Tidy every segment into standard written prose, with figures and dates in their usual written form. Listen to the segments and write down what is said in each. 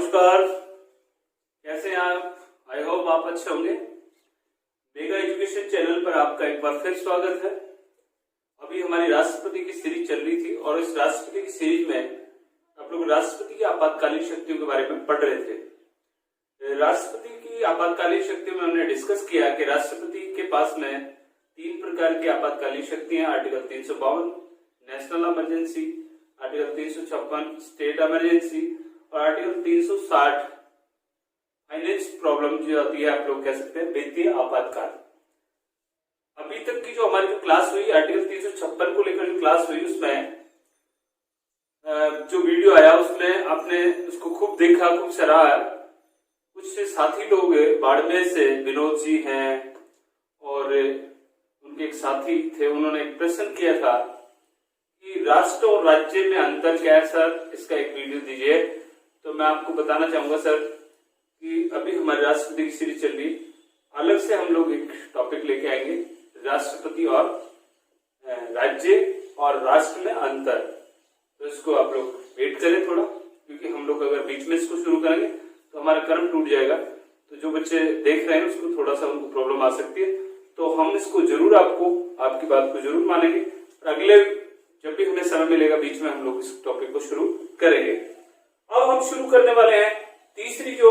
नमस्कार, कैसे हैं आप? आई होप आप अच्छे होंगे। मेगा एजुकेशन चैनल पर आपका एक बार फिर स्वागत है। अभी हमारी राष्ट्रपति की सीरीज चल रही थी और इस राष्ट्रपति की सीरीज में आप लोग राष्ट्रपति की आपातकालीन शक्तियों के बारे में पढ़ रहे थे। राष्ट्रपति की आपातकालीन शक्तियों में हमने डिस्कस किया कि राष्ट्रपति के पास में 3 प्रकार की आपातकालीन शक्तियां, article 352 national emergency, article 356 state emergency और आर्टिकल 360 फाइनेंस प्रॉब्लम जो आती है, आप लोग कह सकते हैं वित्तीय आपातकाल। अभी तक की जो हमारी क्लास हुई, आर्टिकल 356 को लेकर जो क्लास हुई, उसमें जो वीडियो आया उसमें आपने उसको खूब देखा, खूब सराहा। कुछ साथी लोग बाड़मेर से विनोद जी हैं और उनके एक साथी थे, उन्होंने एक प्रश्न किया था कि राष्ट्र और राज्य में अंतर क्या है सर, इसका एक वीडियो दीजिए। तो मैं आपको बताना चाहूंगा सर कि अभी हमारी राष्ट्रपति की सीरीज चल रही, अलग से हम लोग एक टॉपिक लेके आएंगे, राष्ट्रपति और राज्य और राष्ट्र में अंतर। तो इसको आप लोग वेट करें थोड़ा, क्योंकि हम लोग अगर बीच में इसको शुरू करेंगे तो हमारा क्रम टूट जाएगा। तो जो बच्चे देख रहे हैं उसको थोड़ा सा उनको प्रॉब्लम आ सकती है, तो हम इसको जरूर आपकी बात को जरूर मानेंगे। अगले जब भी हमें समय मिलेगा बीच में हम लोग इस टॉपिक को शुरू करेंगे। अब हम शुरू करने वाले हैं तीसरी जो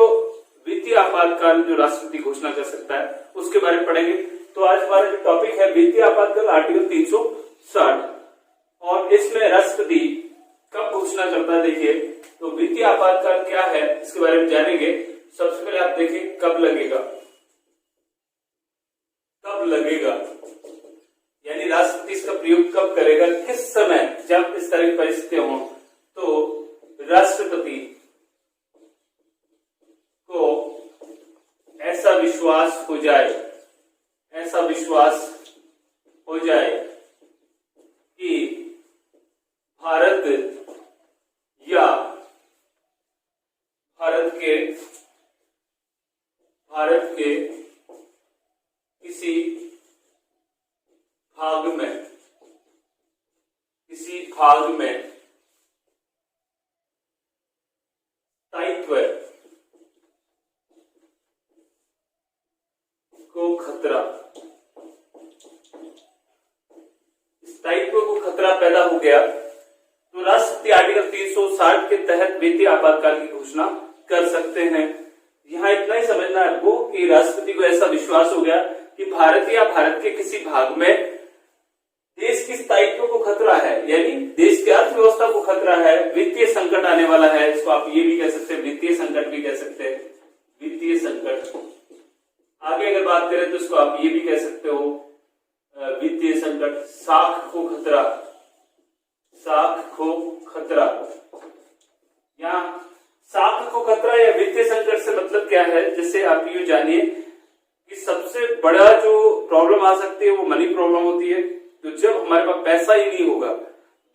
वित्तीय आपातकाल जो राष्ट्रपति घोषणा कर सकता है उसके बारे में पढ़ेंगे। तो आज हमारा जो टॉपिक है वित्तीय आपातकाल, आर्टिकल 360, और इसमें राष्ट्रपति कब घोषणा करता है। देखिए, तो वित्तीय आपातकाल क्या है इसके बारे में जानेंगे। सबसे पहले आप देखिए कब लगेगा, यानी राष्ट्रपति इसका प्रयोग कब करेगा, किस समय, जब इस तरह की परिस्थितियां हो तो राष्ट्रपति को ऐसा विश्वास हो जाए कि भारत के किसी भाग में स्थायित्व को खतरा पैदा हो गया तो राष्ट्रपति आर्टिकल 360 के तहत वित्तीय आपातकाल की घोषणा कर सकते हैं। यहाँ इतना ही समझना है आपको कि राष्ट्रपति को ऐसा विश्वास हो गया कि भारत या भारत के किसी भाग में देश की स्थायित्व को खतरा है, यानी देश की अर्थव्यवस्था को खतरा है, वित्तीय संकट आने वाला है। इसको आप ये भी कह सकते हैं, वित्तीय संकट भी कह सकते हैं, वित्तीय संकट। आगे अगर बात करें तो इसको आप ये भी कह सकते हो वित्तीय संकट, साख को खतरा। यहाँ साख को खतरा या वित्तीय संकट से मतलब क्या है, जैसे आप ये जानिए कि सबसे बड़ा जो प्रॉब्लम आ सकती है वो मनी प्रॉब्लम होती है। तो जब हमारे पास पैसा ही नहीं होगा,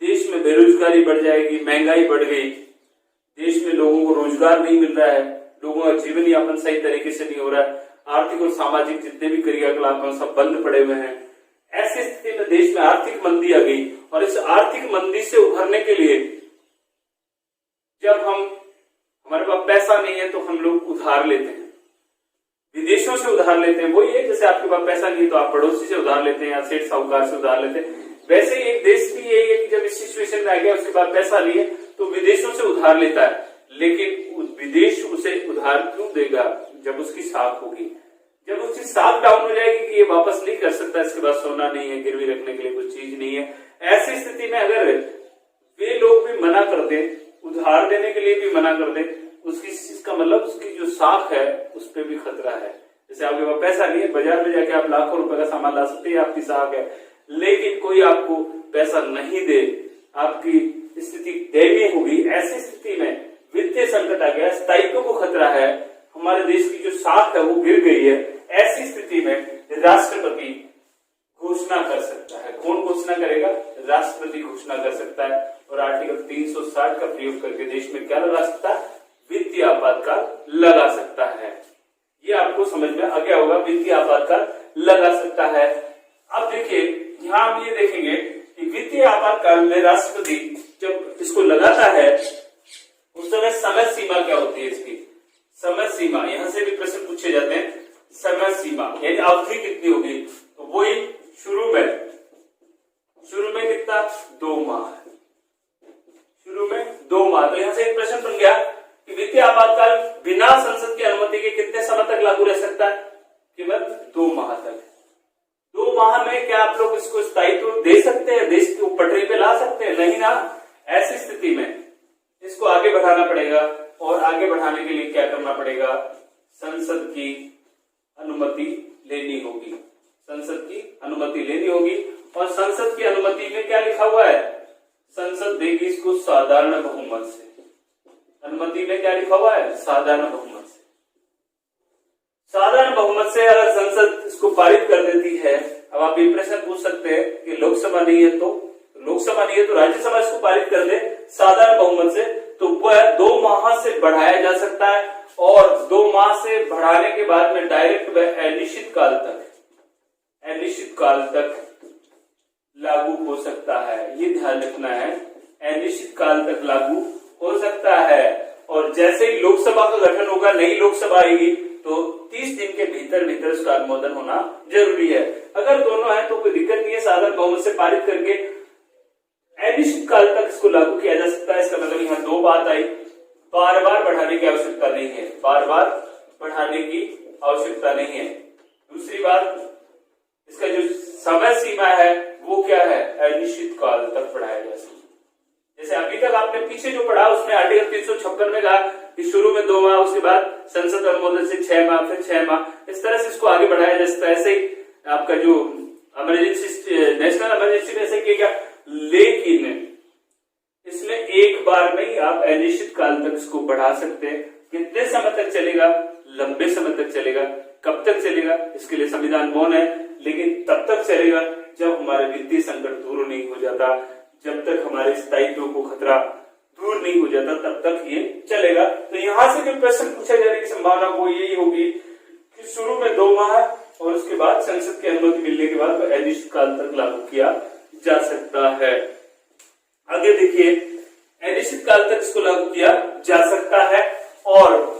देश में बेरोजगारी बढ़ जाएगी, महंगाई बढ़ गई, देश में लोगों को रोजगार नहीं मिल रहा है, लोगों का जीवन यापन सही तरीके से नहीं हो रहा है, आर्थिक और सामाजिक जितने भी क्रियाकलाप हैं सब बंद पड़े हुए हैं। ऐसी स्थिति में देश में आर्थिक मंदी आ गई और इस आर्थिक मंदी से उभरने के लिए जब हमारे पास पैसा नहीं है तो हम लोग उधार लेते हैं, विदेशों से उधार लेते हैं। वही है जैसे आपके पास पैसा नहीं है तो आप पड़ोसी से उधार लेते हैं या सेठ साहूकार से उधार लेते हैं। वैसे ही एक देश भी यही है कि जब इस सिचुएशन में आ गया उसके बाद पैसा नहीं है तो विदेशों से उधार लेता है, लेकिन विदेश उसे उधार क्यों देगा जब उसकी साख होगी, जब उसकी साख डाउन हो जाएगी कि ये वापस नहीं कर सकता, इसके पास सोना नहीं है, गिरवी रखने के लिए कुछ चीज नहीं है। ऐसी स्थिति में अगर वे लोग भी मना कर दे, उधार देने के लिए भी मना कर दे, इसका मतलब उसकी जो साख है उस पर भी खतरा है। जैसे आपके पास पैसा नहीं है, बाजार में जाके आप लाखों रुपए का सामान ला सकते हैं, आपकी साख है, लेकिन कोई आपको पैसा नहीं दे, आपकी स्थिति दयनीय होगी। ऐसी स्थिति में वित्तीय संकट आ गया, स्थायित्व को खतरा है, हमारे देश की जो साख है वो गिर गई है। ऐसी स्थिति में राष्ट्रपति घोषणा कर सकता है। कौन घोषणा करेगा? राष्ट्रपति घोषणा कर सकता है और आर्टिकल 360 का प्रयोग करके देश में क्या लगा सकता है? वित्तीय आपातकाल लगा सकता है। ये आपको समझ में आ गया होगा, वित्तीय आपातकाल लगा सकता है। अब देखिए, यहाँ हम ये देखेंगे कि वित्तीय आपातकाल में राष्ट्रपति जब इसको लगाता है उस समय समय सीमा क्या होती है इसकी, समय सीमा, यहां से भी प्रश्न पूछे जाते हैं। समय सीमा यानी अवधि कितनी होगी, तो वही शुरू में कितना, 2 माह, शुरू में 2 माह। तो यहां से एक प्रश्न बन गया कि वित्तीय आपातकाल बिना संसद की अनुमति के कितने समय तक लागू रह सकता है, केवल 2 माह तक। 2 माह में क्या आप लोग इसको स्थायित्व दे सकते हैं, देश को पटरी पे ला सकते हैं, नहीं ना। ऐसी स्थिति में इसको आगे बढ़ाना पड़ेगा, और आगे बढ़ाने के लिए क्या करना पड़ेगा, संसद की अनुमति लेनी होगी, संसद की अनुमति लेनी होगी। और संसद की अनुमति में क्या लिखा हुआ है, संसद देगी इसको साधारण बहुमत से। अनुमति में क्या लिखा हुआ है, साधारण बहुमत से। साधारण बहुमत से अगर संसद इसको पारित कर देती है, अब आप ये प्रश्न पूछ सकते हैं कि लोकसभा नहीं है तो, लोकसभा नहीं है तो राज्यसभा इसको पारित कर दे साधारण बहुमत से, तो वह 2 माह से बढ़ाया जा सकता है। और 2 माह से बढ़ाने के बाद में डायरेक्ट वह अनिश्चित काल तक लागू हो सकता है। ये ध्यान रखना है, अनिश्चित काल तक लागू हो सकता है। और जैसे ही लोकसभा का गठन होगा, नई लोकसभा आएगी, तो 30 दिन के भीतर उसका अनुमोदन होना जरूरी है। अगर दोनों है तो कोई दिक्कत नहीं है, साधारण बहुमत से पारित करके अनिश्चित काल तक इसको लागू किया जा सकता है। इसका मतलब यहाँ 2 बात आई, बार बार बढ़ाने की आवश्यकता नहीं है, बार बार बढ़ाने की आवश्यकता नहीं है। दूसरी बात, इसका जो समय सीमा है वो क्या है, अनिश्चित काल तक बढ़ाया जा सकता है। जैसे अभी तक आपने पीछे जो पढ़ा उसमें आर्टिकल 356 में कहा कि शुरू में 2 माह, उसके बाद संसद अनुमोदन से 6 माह, फिर 6 माह, इस तरह से इसको आगे बढ़ाया जा सकता है। ऐसे ही आपका जो इमरजेंसी, नेशनल इमरजेंसी में ऐसे किया, लेकिन इसमें एक बार में ही आप अनिश्चित काल तक इसको बढ़ा सकते हैं। कितने समय तक चलेगा, लंबे समय तक चलेगा। कब तक चलेगा, इसके लिए संविधान मौन है, लेकिन तब तक चलेगा जब हमारे वित्तीय संकट दूर नहीं हो जाता, जब तक हमारे स्थायित्व को खतरा दूर नहीं हो जाता, तब तक ये चलेगा। तो यहां से जो प्रश्न पूछा जाने की संभावना वो यही होगी कि शुरू में 2 माह और उसके बाद संसद की अनुमति मिलने के बाद अनिश्चित काल तक लागू किया जा सकता है। आगे देखिए, अनिश्चित काल तक इसको लागू किया जा सकता है। और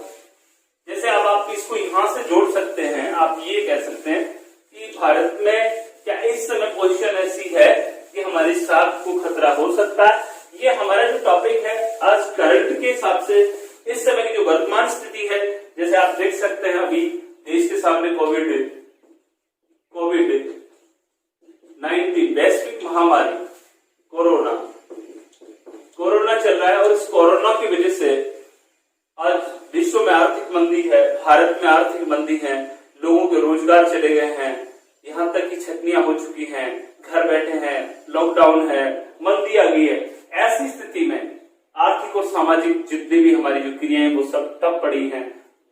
जैसे अब आप इसको यहां से जोड़ सकते हैं, आप ये कह सकते हैं कि भारत में क्या इस समय पोजीशन ऐसी है कि हमारी साख को खतरा हो सकता है। ये हमारा जो टॉपिक है आज करंट के हिसाब से, इस समय की जो वर्तमान स्थिति है, जैसे आप देख सकते हैं अभी देश के सामने कोविड-19 वैश्विक महामारी कोरोना चल रहा है। और इस कोरोना की वजह से आज विश्व में आर्थिक मंदी है, भारत में आर्थिक मंदी है, लोगों के रोजगार चले गए हैं, यहाँ तक कि छटनियां हो चुकी हैं, घर बैठे हैं, लॉकडाउन है, मंदी आ गई है। ऐसी स्थिति में आर्थिक और सामाजिक जितनी भी हमारी जो क्रियाएं वो सब तब पड़ी हैं,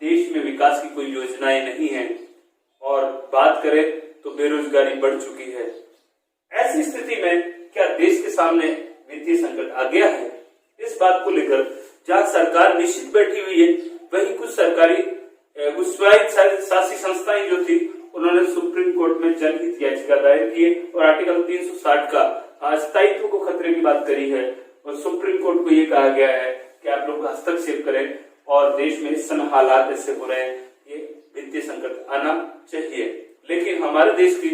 देश में विकास की कोई योजनाएं नहीं है, और बात करें तो बेरोजगारी बढ़ चुकी है। ऐसी स्थिति में क्या देश के सामने वित्तीय संकट आ गया है? इस बात को लेकर जहां सरकार निश्चित बैठी हुई है, वही कुछ सरकारी शासी संस्थाएं जो थी, उन्होंने सुप्रीम कोर्ट में जनहित याचिका दायर की है और आर्टिकल 360 का स्थायित्व को खतरे की बात करी है। और सुप्रीम कोर्ट को ये कहा गया है कि आप लोग हस्तक्षेप करें, और देश में इस समय हालात ऐसे हो रहे हैं, ये वित्तीय संकट आना चाहिए। लेकिन हमारे देश की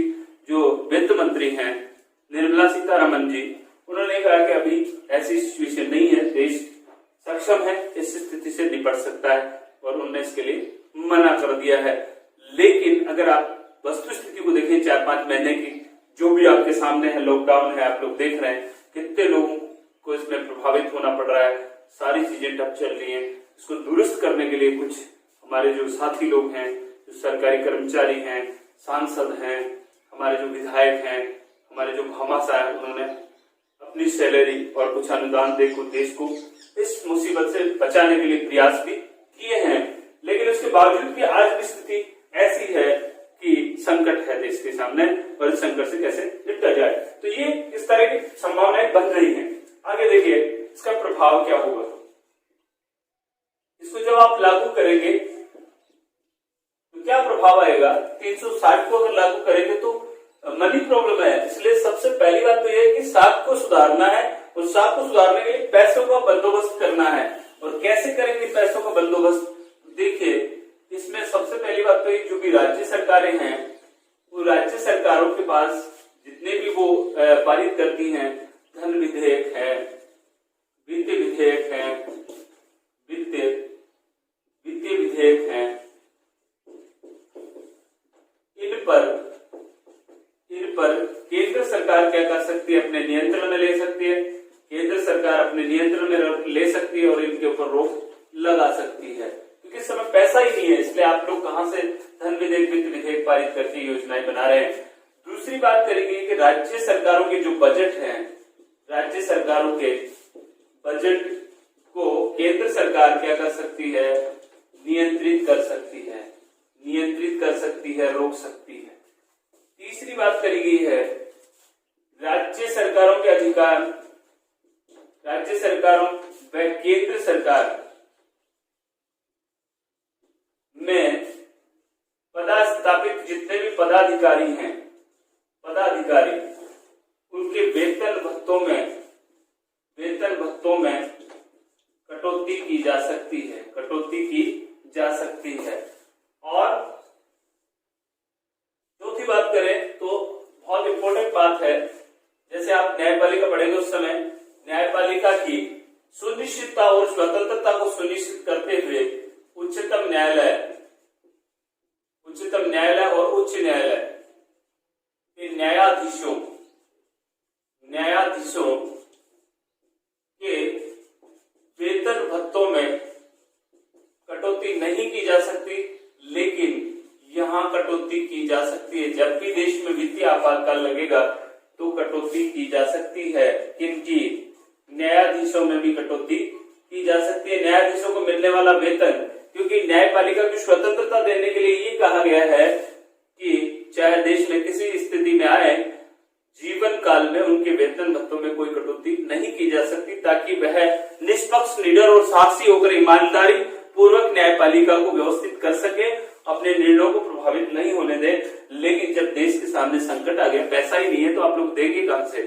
जो वित्त मंत्री हैं निर्मला सीतारमण जी, उन्होंने कहा कि अभी ऐसी सिचुएशन नहीं है, देश सक्षम है, इस स्थिति से निपट सकता है, और उन्होंने इसके लिए मना कर दिया है। लेकिन अगर आप वस्तु स्थिति को देखें 4-5 महीने की, जो भी आपके सामने है, लॉकडाउन है, आप लोग देख रहे हैं कितने लोगों को इसमें प्रभावित होना पड़ रहा है, सारी चीजें ठप चल रही हैं। इसको दुरुस्त करने के लिए कुछ हमारे जो साथी लोग हैं, जो सरकारी कर्मचारी हैं, सांसद हैं, हमारे जो विधायक हैं, हमारे जो भामाशाह हैं, उन्होंने अपनी सैलरी और कुछ अनुदान देकर देश को इस मुसीबत से बचाने के लिए प्रयास भी किए हैं। लेकिन उसके बावजूद भी आज की स्थिति ऐसी है कि संकट है देश के सामने, और इस संकट से कैसे निपटा जाए, तो ये इस तरह की संभावनाएं बन रही हैं। आगे देखिए इसका प्रभाव क्या होगा। इसको जब आप लागू करेंगे तो क्या प्रभाव आएगा। 360 को अगर लागू करेंगे तो मनी प्रॉब्लम है, इसलिए सबसे पहली बात तो यह है कि साख को सुधारना है, और साख को सुधारने के लिए पैसों का बंदोबस्त करना है। और कैसे करेंगे पैसों का बंदोबस्त? देखिए, इसमें सबसे पहली बात तो ये, जो भी राज्य सरकारें हैं, वो राज्य सरकारों के पास जितने भी वो पारित करती हैं, धन विधेयक है, वित्त विधेयक है, वित्तीय विधेयक है, इन पर केंद्र सरकार क्या कर सकती है? अपने नियंत्रण में ले सकती है। केंद्र सरकार अपने नियंत्रण में ले सकती है और इनके ऊपर रोक लगा सकती है, क्योंकि इस समय पैसा ही नहीं है, इसलिए आप लोग कहां से धन विधेयक, वित्त विधेयक पारित करके योजनाएं बना रहे हैं। दूसरी बात करेंगे कि राज्य सरकारों के जो बजट हैं, राज्य सरकारों के बजट को केंद्र सरकार क्या कर सकती है? नियंत्रित कर सकती है, रोक सकती है। तीसरी बात करी गई है राज्य सरकारों के अधिकार, राज्य सरकारों व केंद्र सरकार में पदस्थापित जितने भी पदाधिकारी हैं, उनके वेतन भत्तों में कटौती की जा सकती है। और चौथी बात करें तो बहुत इंपॉर्टेंट बात है, जैसे आप न्यायपालिका पढ़ेंगे उस समय न्यायपालिका की सुनिश्चितता और स्वतंत्रता को सुनिश्चित करते हुए उच्चतम न्यायालय और उच्च न्यायालय के न्यायाधीशों के वेतन भत्तों में कटौती नहीं की जा सकती, लेकिन यहाँ कटौती की जा सकती है। जब भी देश में वित्तीय आपातकाल लगेगा तो कटौती की जा सकती है। किनकी? न्यायाधीशों में भी कटौती की जा सकती है। न्यायाधीशों को मिलने वाला वेतन, क्योंकि न्यायपालिका की स्वतंत्रता देने के लिए ये कहा गया है कि चाहे देश में किसी स्थिति में आए, जीवन काल में उनके वेतन भत्तों में कोई कटौती नहीं की जा सकती, ताकि वह निष्पक्ष, निडर और साहसी होकर ईमानदारी पूर्वक न्यायपालिका को व्यवस्थित कर सके, अपने निर्णयों को प्रभावित नहीं होने दे। लेकिन जब देश के सामने संकट आ गया, पैसा ही नहीं है, तो आप लोग देंगे कहां से?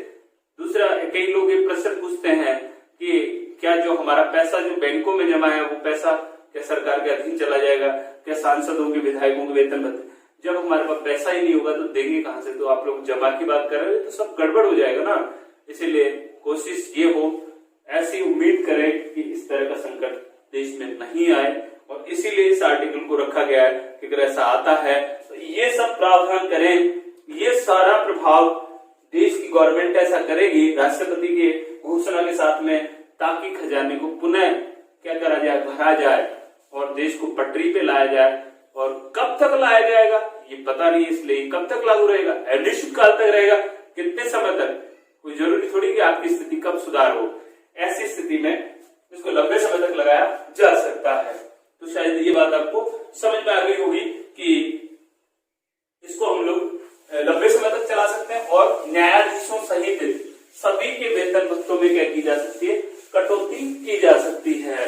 दूसरा, कई लोग ये प्रश्न पूछते हैं कि क्या जो हमारा पैसा जो बैंकों में जमा है, वो पैसा क्या सरकार के अधीन चला जाएगा? क्या सांसदों के, विधायकों के वेतन भत्ते? जब हमारे पास पैसा ही नहीं होगा तो देंगे कहां से? तो आप लोग जमा की बात कर रहे हो तो सब गड़बड़ हो जाएगा ना। इसीलिए कोशिश ये हो, ऐसी उम्मीद करें कि इस तरह का संकट देश में नहीं आए, और इसीलिए इस आर्टिकल को रखा गया है कि अगर ऐसा आता है तो ये सब प्रावधान करें। ये सारा प्रभाव देश की गवर्नमेंट ऐसा करेगी राष्ट्रपति के घोषणा के साथ में, ताकि खजाने को पुनः क्या करा जाए? भरा जाए और देश को पटरी पे लाया जाए। और कब तक लाया जाएगा ये पता नहीं, इसलिए कब तक लागू रहेगा? अनिश्चित काल तक रहेगा। कितने समय तक? कोई जरूरी थोड़ी कि आपकी स्थिति कब सुधार हो। ऐसी स्थिति में इसको लंबे समय तक लगाया जा सकता है। तो शायद ये बात आपको समझ में आ गई होगी कि इसको हम लोग लंबे समय तक चला सकते हैं, और न्यायाधीशों सहित सभी के वेतन भत्तों में क्या की जा सकती है? कटौती की जा सकती है।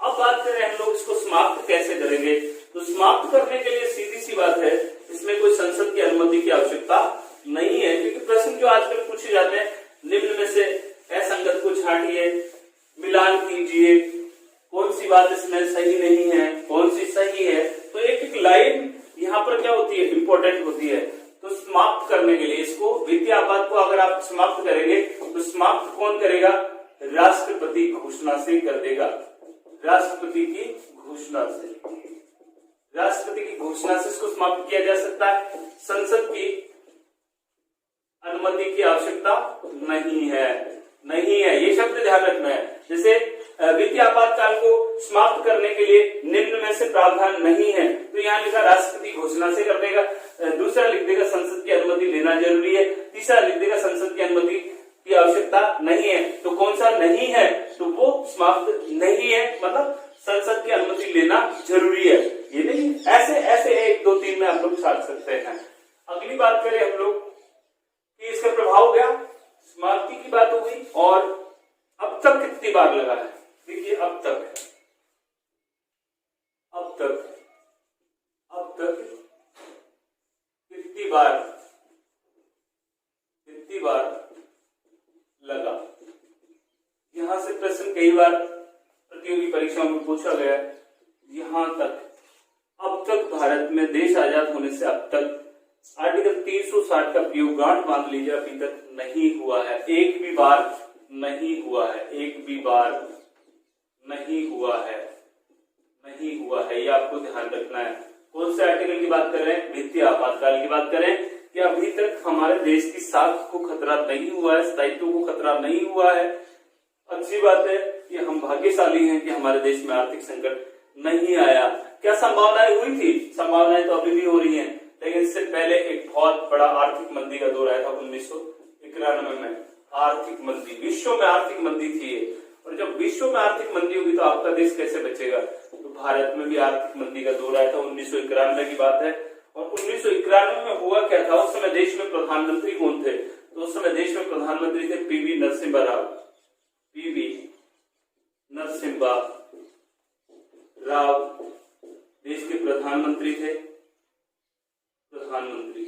अब बात करें हम लोग इसको समाप्त कैसे करेंगे, तो समाप्त करने के लिए सीधी सी बात है, इसमें कोई संसद की अनुमति की आवश्यकता नहीं है, क्योंकि प्रश्न जो आजकल पूछे जाते हैं, निम्न में से असंगत को छांटिए, मिलान कीजिए, कौन सी बात इसमें सही नहीं है, कौन सी सही है, तो एक एक लाइन यहाँ पर क्या होती है? इंपॉर्टेंट होती है। तो समाप्त करने के लिए इसको, वित्तीय आपात को अगर आप समाप्त करेंगे तो समाप्त कौन करेगा? राष्ट्रपति घोषणा से कर देगा। राष्ट्रपति की घोषणा से इसको समाप्त किया जा सकता है। संसद की अनुमति की आवश्यकता नहीं है। ये शब्द ध्यान रखना है। जैसे वित्तीय आपातकाल को समाप्त करने के लिए निम्न में से प्रावधान नहीं है, तो यहाँ लिखा राष्ट्रपति घोषणा से कर देगा। दूसरा लिख देगा संसद की अनुमति लेना जरूरी है। तीसरा लिख देगा संसद की अनुमति की आवश्यकता नहीं है। तो कौन सा नहीं है? तो वो समाप्त नहीं है, मतलब संसद की अनुमति लेना जरूरी है। ये नहीं, ऐसे 1, 2, 3 में आप लोग छाट सकते हैं। अगली बात करें हम लोग कि इसका प्रभाव हो गया, समाप्ति की बात हो गई, और अब तक कितनी बार लगा है? देखिए अब तक कितनी बार लगा। यहां से प्रश्न कई बार प्रतियोगी परीक्षा पूछा गया यहां तक अब तक भारत में देश आजाद होने से अब तक आर्टिकल 360 का प्रयोग गांठ बांध लीजिए अभी तक नहीं हुआ है, एक भी बार नहीं हुआ है, एक भी बार नहीं हुआ है, नहीं हुआ है, ये आपको ध्यान रखना है। कौन से आर्टिकल की बात कर रहे हैं? वित्तीय आपातकाल की बात करें कि अभी तक हमारे देश की साख को खतरा नहीं हुआ है, स्थायित्व को खतरा नहीं हुआ है। अच्छी बात है कि हम भाग्यशाली हैं कि हमारे देश में आर्थिक संकट नहीं आया। क्या संभावनाएं हुई थी? संभावनाएं तो अभी भी हो रही हैं, लेकिन इससे पहले एक बहुत बड़ा आर्थिक मंदी का दौर आया था 1991 में। आर्थिक मंदी, विश्व में आर्थिक मंदी थी, और जब विश्व में आर्थिक मंदी होगी तो आपका देश कैसे बचेगा? तो भारत में भी आर्थिक मंदी का दौर आया था, 1991 की बात है। और 1991 में हुआ क्या था? उस समय देश में प्रधानमंत्री कौन थे? तो उस समय देश में प्रधानमंत्री थे पीवी नरसिम्हा राव। पीवी नरसिम्हा राव देश के प्रधानमंत्री थे। प्रधानमंत्री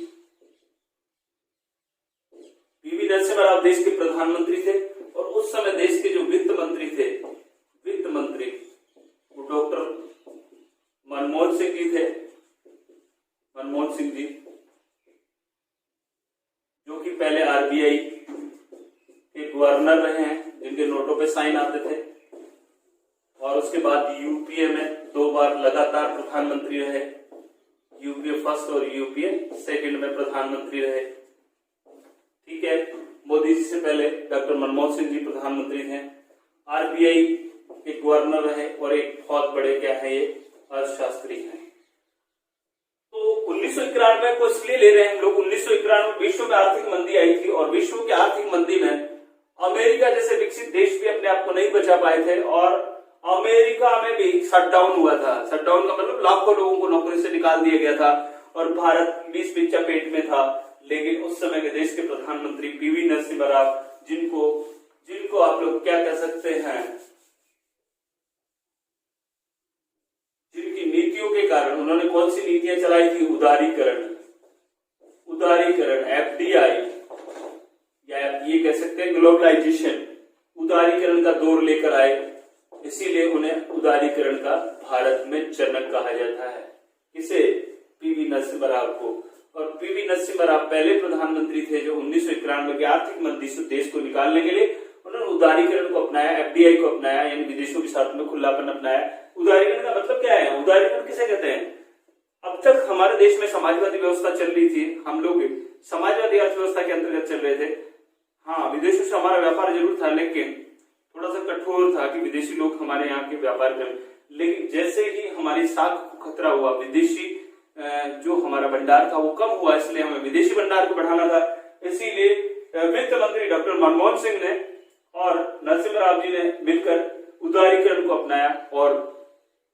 पीवी नरसिम्हा राव देश के प्रधानमंत्री थे, और उस समय देश के जो वित्त मंत्री थे, वित्त मंत्री वो डॉक्टर मनमोहन सिंह जी थे। मनमोहन सिंह जी जो कि पहले आरबीआई के गवर्नर रहे हैं, जिनके नोटों पे साइन आते थे, और उसके बाद यूपीए में 2 बार लगातार प्रधानमंत्री रहे। यूपीए फर्स्ट और यूपीए सेकंड में प्रधानमंत्री रहे। ठीक है, मोदी जी से पहले डॉक्टर मनमोहन सिंह जी प्रधानमंत्री थे। आरबीआई के गवर्नर रहे, और एक बहुत बड़े क्या है ये अर्थशास्त्री हैं। तो 1991 को इसलिए ले रहे हैं हम लोग, 1991 में विश्व में आर्थिक मंदी आई थी, और विश्व की आर्थिक मंदी में अमेरिका जैसे विकसित देश भी अपने आप को नहीं बचा पाए थे, और अमेरिका में भी शटडाउन हुआ था। शटडाउन का मतलब लाखों लोगों को नौकरी से निकाल दिया गया था, और भारत बीच में चपेट में था। लेकिन उस समय के देश के प्रधानमंत्री पीवी नरसिम्हा राव, जिनको आप लोग क्या कह सकते हैं, जिनकी नीतियों के कारण, उन्होंने कौन सी नीतियां चलाई थी? उदारीकरण, उदारीकरण, एफडीआई, या ये कह सकते हैं ग्लोबलाइजेशन, उदारीकरण का दौर लेकर आए। इसीलिए उन्हें उदारीकरण का भारत में जनक कहा जाता है। किसे? पीवी नरसिम्हा राव को। और पीवी नरसिम्हा राव पहले प्रधानमंत्री थे जो 1991 की आर्थिक मंदी से देश को निकालने के लिए उन्होंने उदारीकरण को अपनाया, एफडीआई को अपनाया, यानी विदेशों के साथ में खुलापन अपनाया। उदारीकरण का मतलब क्या है? उदारीकरण किसे कहते हैं? अब तक हमारे देश में समाजवादी व्यवस्था चल रही थी, हम लोग समाजवादी अर्थव्यवस्था के अंतर्गत चल रहे थे। हाँ, विदेशों से हमारा व्यापार जरूर था, लेकिन थोड़ा सा कठोर था कि विदेशी लोग हमारे यहाँ के व्यापार करें। लेकिन जैसे ही हमारी साख को खतरा हुआ, विदेशी जो हमारा भंडार था वो कम हुआ, इसलिए हमें विदेशी भंडार को बढ़ाना था। इसीलिए वित्त मंत्री डॉक्टर मनमोहन सिंह ने और नरसिम्हा राव जी ने मिलकर उदारीकरण को अपनाया, और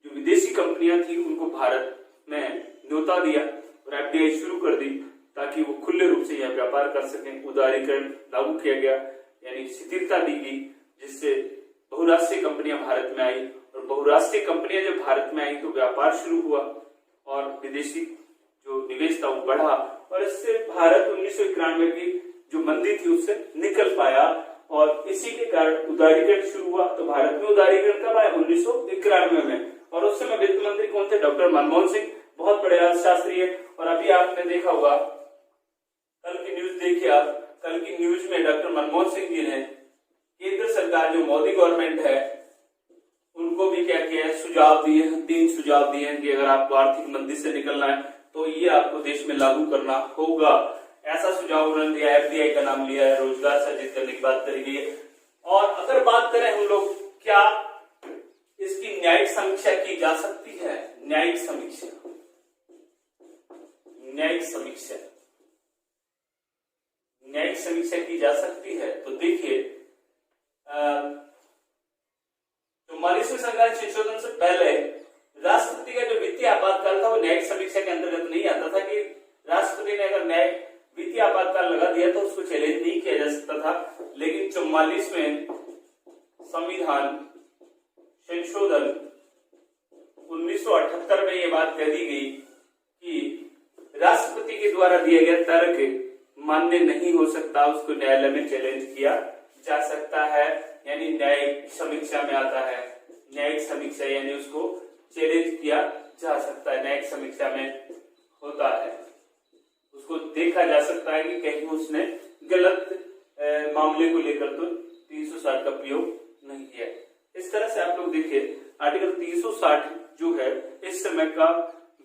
जो विदेशी कंपनियां थी उनको भारत में न्योता दिया और एफडीआई शुरू कर दी, ताकि वो खुले रूप से यहाँ व्यापार कर सकें। उदारीकरण लागू किया गया, यानी शिथिलता दी गई, जिससे बहुराष्ट्रीय कंपनियां भारत में आई, और बहुराष्ट्रीय कंपनियां जब भारत में आई तो व्यापार शुरू हुआ, और विदेशी जो निवेश था वो बढ़ा, और इससे भारत 1991 की जो मंदी थी उससे निकल पाया, और इसी के कारण उदारीकरण शुरू हुआ। तो भारत में उदारीकरण कब आया? 1991 में। और उस समय वित्त मंत्री कौन थे? डॉक्टर मनमोहन सिंह, बहुत बड़े अर्थशास्त्री है। और अभी आपने देखा होगा, कल की न्यूज देखिए आप, कल की न्यूज में डॉक्टर मनमोहन सिंह जी ने केंद्र सरकार जो मोदी गवर्नमेंट है उनको भी क्या किया है? सुझाव दिए हैं, 3 सुझाव दिए हैं कि अगर आपको आर्थिक मंदी से निकलना है तो ये आपको देश में लागू करना होगा। ऐसा सुझाव उन्होंने दिया। एफडीआई का नाम लिया है, रोजगार सृजित करने की बात करी गई है। और अगर बात करें हम लोग, क्या इसकी न्यायिक समीक्षा की जा सकती है? न्यायिक समीक्षा, न्यायिक समीक्षा, न्यायिक समीक्षा की जा सकती है। तो देखिए, 44वें संविधान संशोधन से पहले राष्ट्रपति का जो वित्तीय आपातकाल था वो न्यायिक समीक्षा के अंतर्गत नहीं आता था, कि राष्ट्रपति ने अगर न्याय वित्तीय आपातकाल लगा दिया तो उसको चैलेंज नहीं किया जा सकता था। लेकिन 44वें संविधान संशोधन 1978 में ये बात कह दी गई कि राष्ट्रपति के द्वारा दिया गया तर्क मान्य नहीं हो सकता, उसको न्यायालय में चैलेंज किया जा सकता है, यानी न्यायिक समीक्षा में आता है। न्यायिक समीक्षा यानी उसको चैलेंज किया जा सकता है। न्यायिक समीक्षा में होता है, उसको देखा जा सकता है कि कहीं उसने गलत मामले को लेकर तो 360 का प्रयोग नहीं किया। इस तरह से आप लोग देखिए आर्टिकल 360 जो है इस समय का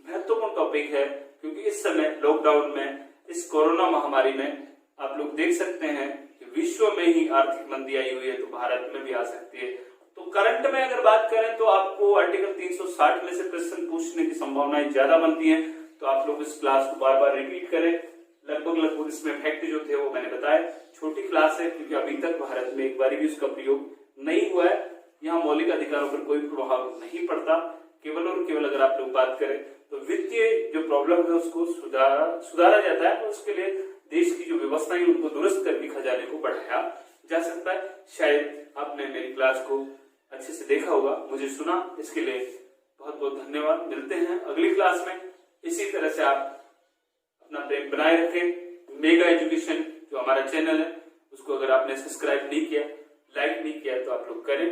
महत्वपूर्ण टॉपिक है, क्योंकि इस समय लॉकडाउन में, इस कोरोना महामारी में आप लोग देख सकते हैं कि विश्व में ही आर्थिक मंदी आई हुई है, तो भारत में भी आ सकती है। तो करंट में अगर बात करें तो आपको आर्टिकल 360 में से प्रश्न पूछने की संभावनाएं ज्यादा बनती हैं, तो आप लोग इस क्लास को बार बार रिपीट करें। लगभग इसमें फैक्ट जो थे वो मैंने बताया। छोटी क्लास है क्योंकि अभी तक भारत में एक बार भी उसका प्रयोग नहीं हुआ है। यहाँ मौलिक अधिकारों पर कोई प्रभाव नहीं पड़ता। केवल और केवल अगर आप लोग बात करें तो वित्तीय जो प्रॉब्लम है उसको सुधारा जाता है, उसके लिए देश की जो व्यवस्था है उनको दुरुस्त करके खजाने को बढ़ाया जा सकता है। शायद आपने मेरी क्लास को अच्छे से देखा होगा, मुझे सुना, इसके लिए बहुत बहुत धन्यवाद। मिलते हैं अगली क्लास में। इसी तरह से आप अपना प्रेम बनाए रखें। मेगा एजुकेशन जो हमारा चैनल है उसको अगर आपने सब्सक्राइब नहीं किया, लाइक नहीं किया तो आप लोग करें।